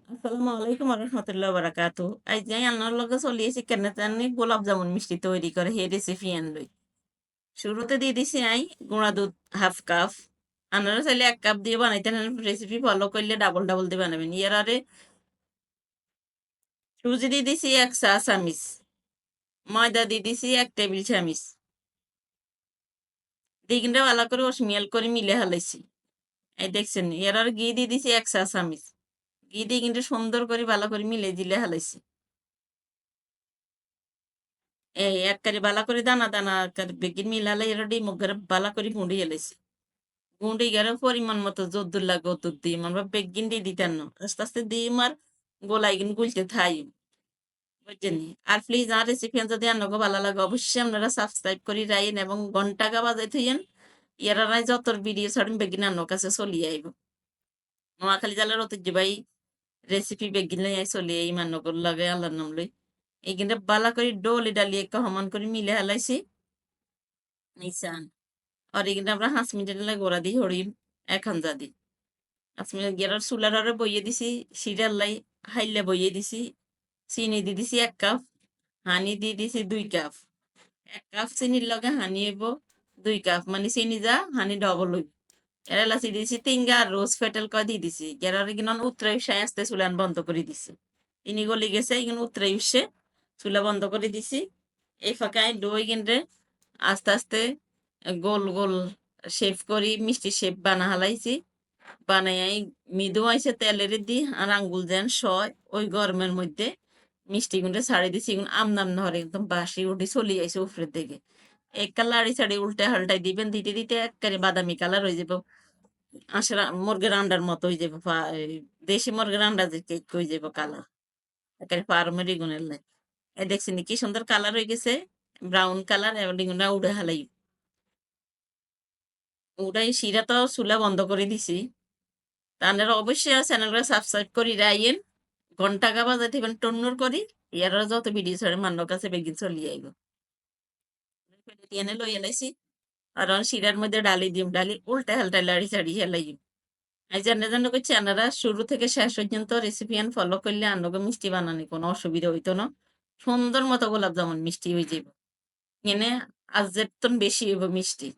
আসসালামু আলাইকুম রহমতুল্লাহ বারাকাতু। আজ যাই আল্লাহর লগে চলিয়েছি কেন জানি গোলাপ জামুন মিষ্টি তৈরি করে হে রেসিপি আনলই। শুরুতে দিয়ে দিছি আই গুঁড়া দুধ হাফ কাপ। আপনারা চাইলে 1 কাপ দিয়ে বানাইতেন, রেসিপি ফলো করলে ডাবল ডাবল দিয়ে বানাবেন। ইয়ার আরে সুজি দিয়ে দিছি 1 চা চামিচ, ময়দা দিয়ে দিছি 1 টেবিল চামিচ, দিয়ে কিন্তু ভালো করে ওসমিয়াল করে মিলে হালাইছি। এই দেখছেন, ইয়ার আর ঘি দিয়ে দিছি 1 চা চামিচ, ঘি দিয়ে কিন্তু সুন্দর করে ভালো করে মিলে দিলে হালাইছি। এই একবারে বালা করে দানা দানা বেগিন মিলালে এর মুখের বালা করে গুঁড়ি এলাইছি। গুঁড়ি গেলে পরিমাণ মতো যদ্দুর লাগে অদ্দুর দিই আমরা বেগিন দিয়ে দিতেন না, আস্তে আস্তে দিই আর গোলাই কিন গুলতে থাই, বুঝছেন? আর প্লিজ আর রেসিপি যদি আপনাকে ভালো লাগে অবশ্যই আপনারা সাবস্ক্রাইব করে রাখেন এবং ঘন্টাকা বাজাই থইয়েন। ইয়ারা রায় যত ভিডিও ছাড়েন বেগিন আপনার কাছে চলিয়ে আইব। নোয়াখালী জেলার ঐতিহ্যবাহী রেসিপি বেগিন লই চলিয়ে এই মান্যকর লাগে আল্লাহর নাম লই। এই কিন্তু বালা করে ডোলে ডালিয়ে একটা সমান করে মিলে হেলাইছি। নিচান আর এখানে আমরা 5 মিনিটের লাই গোড়া দিই হরিম এখন যা দিই 5 মিনিট গেরার চুলার আরে বইয়ে দিছি, সিরার লাই হাইলে বইয়ে দিছি, চিনি দিয়ে দিছি 1 কাপ, হানি দিয়ে দিছি 2 কাপ। 1 কাপ চিনির লগে হানি হইব 2 কাপ, মানে চিনি যা হানি ডবল হইব। এর এলাচি দিছি 3 গা আর রোজ ফেটেল কয় দিয়ে দিছি। গেরার কিনন উতরাই উঠে আসতে চুলান বন্ধ করে দিছি। চিনি গলি গেছে এখানে উতরাই উঠছে, চুলা বন্ধ করে দিছি। এই ফাঁকায় দই কিনতে আস্তে আস্তে গোল গোল শেপ করি মিষ্টি শেপ বানা হালাইছি। বানাই মৃদু আইসে তেলের দি আর আঙ্গুল যেন সয় ওই গরমের মধ্যে মিষ্টি গুঁড়ে ছাড়ি দিছি, এগুলো আমনাম নহরে একদম বাসি উঠি চলি আইসে উপরের দিকে। এক লাড়ি ছাড়ি উল্টে হাল্টাই দিবেন, দিতে দিতে একবারে বাদামি কালার হয়ে যাবে। আসলে মুরগির আন্ডার মতো হয়ে যাবে, এই দেশি মুরগির আন্ডা যে কেক হয়ে যাবে কালার, একেবারে ফার্মের গুণের লাই। এই দেখছেন কি সুন্দর কালার হয়ে গেছে, ব্রাউন কালার। এবার ডিগুনটা উড়ে হালাই, উড়াই শিরা তো চুলা বন্ধ করে দিছি। তাহলে অবশ্যই চ্যানেলটা সাবস্ক্রাইব করি রাইয়েন, ঘন্টা গাবা যাতে টন্নুর করি। ইয়ার যত ভিডিও ছাড়ে মান্যর কাছে বেগিন চলিয়ে আইব। এনে লই এলাইছি আর শিরার মধ্যে ডালি দিম, ডালি উল্টা হাল্টা লাড়ি চাড়ি হেলাই। এই জানে জানে করছি আনারা শুরু থেকে শেষ পর্যন্ত রেসিপিয়ান ফলো করলে আন্নকে মিষ্টি বানানি কোনো অসুবিধা হইতো না। সুন্দর মতো গোলাপ জামুন মিষ্টি হয়ে যাইব। এনে আজ যেতন বেশি হইব মিষ্টি।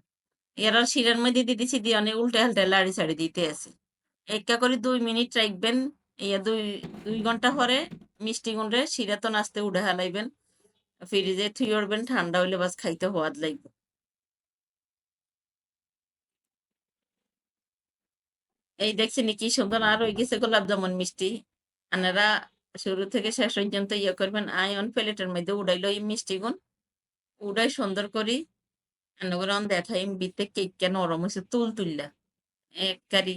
এরা শিরার মধ্যে দিয়ে দিছি, দিয়ে অনেক উল্টা হাল্টা লাড়ি চাড়ি দিতে আছে। একটা করে 2 মিনিট রাখবেন। ইয়া 2 ঘন্টা পরে মিষ্টি গুন্ডে শিরা তো নাচতে উঠে হালাইবেন, ফ্রিজে থুই উঠবেন, ঠান্ডা হইলে বাস খাইতে হওয়াদ লাগবে। এই দেখছেন কি সুন্দর আর হয়ে গেছে গোলাপ জামুন মিষ্টি। আপনারা শুরু থেকে শেষ পর্যন্ত ইয়ে করবেন। আয়ন প্লেটের মধ্যে উড়াইলো এই মিষ্টি গুণ, উড়াই সুন্দর করি আনগরন দেখাই বিতে কেক কেন নরম হয়েছে তুল তুললা এককারি।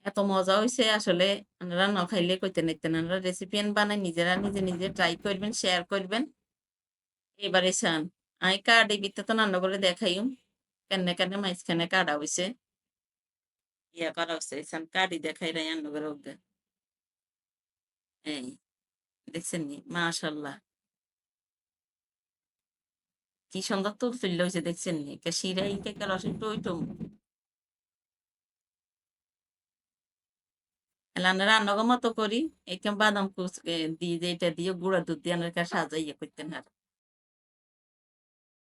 এত মজা হইছে আসলে, আপনারা না খাইলে কইতে নাইতেন। আপনারা রেসিপি বানাই নিজেরা নিজে নিজে ট্রাই করবেন, শেয়ার করবেন। এবারে চান আই কার্ড এই বিতে তো রান্না করে দেখাইম কেনে কেনে মাঝখানে কাটা হইছে, ইয়া করা হচ্ছে চান কার্ডই দেখাই রাই রান্না করে ওকে। এই দেখছেন নি মাশাল্লাহ কি সুন্দর তুল তুললে হয়েছে, দেখছেন নি কে শিরাই কে রসে টই টম। রান্না রান্না মতো করি একদম বাদাম কুচ দিয়ে, যেটা দিয়ে গুঁড়া দুধ দিয়ে সাজাইয়া করতেন আর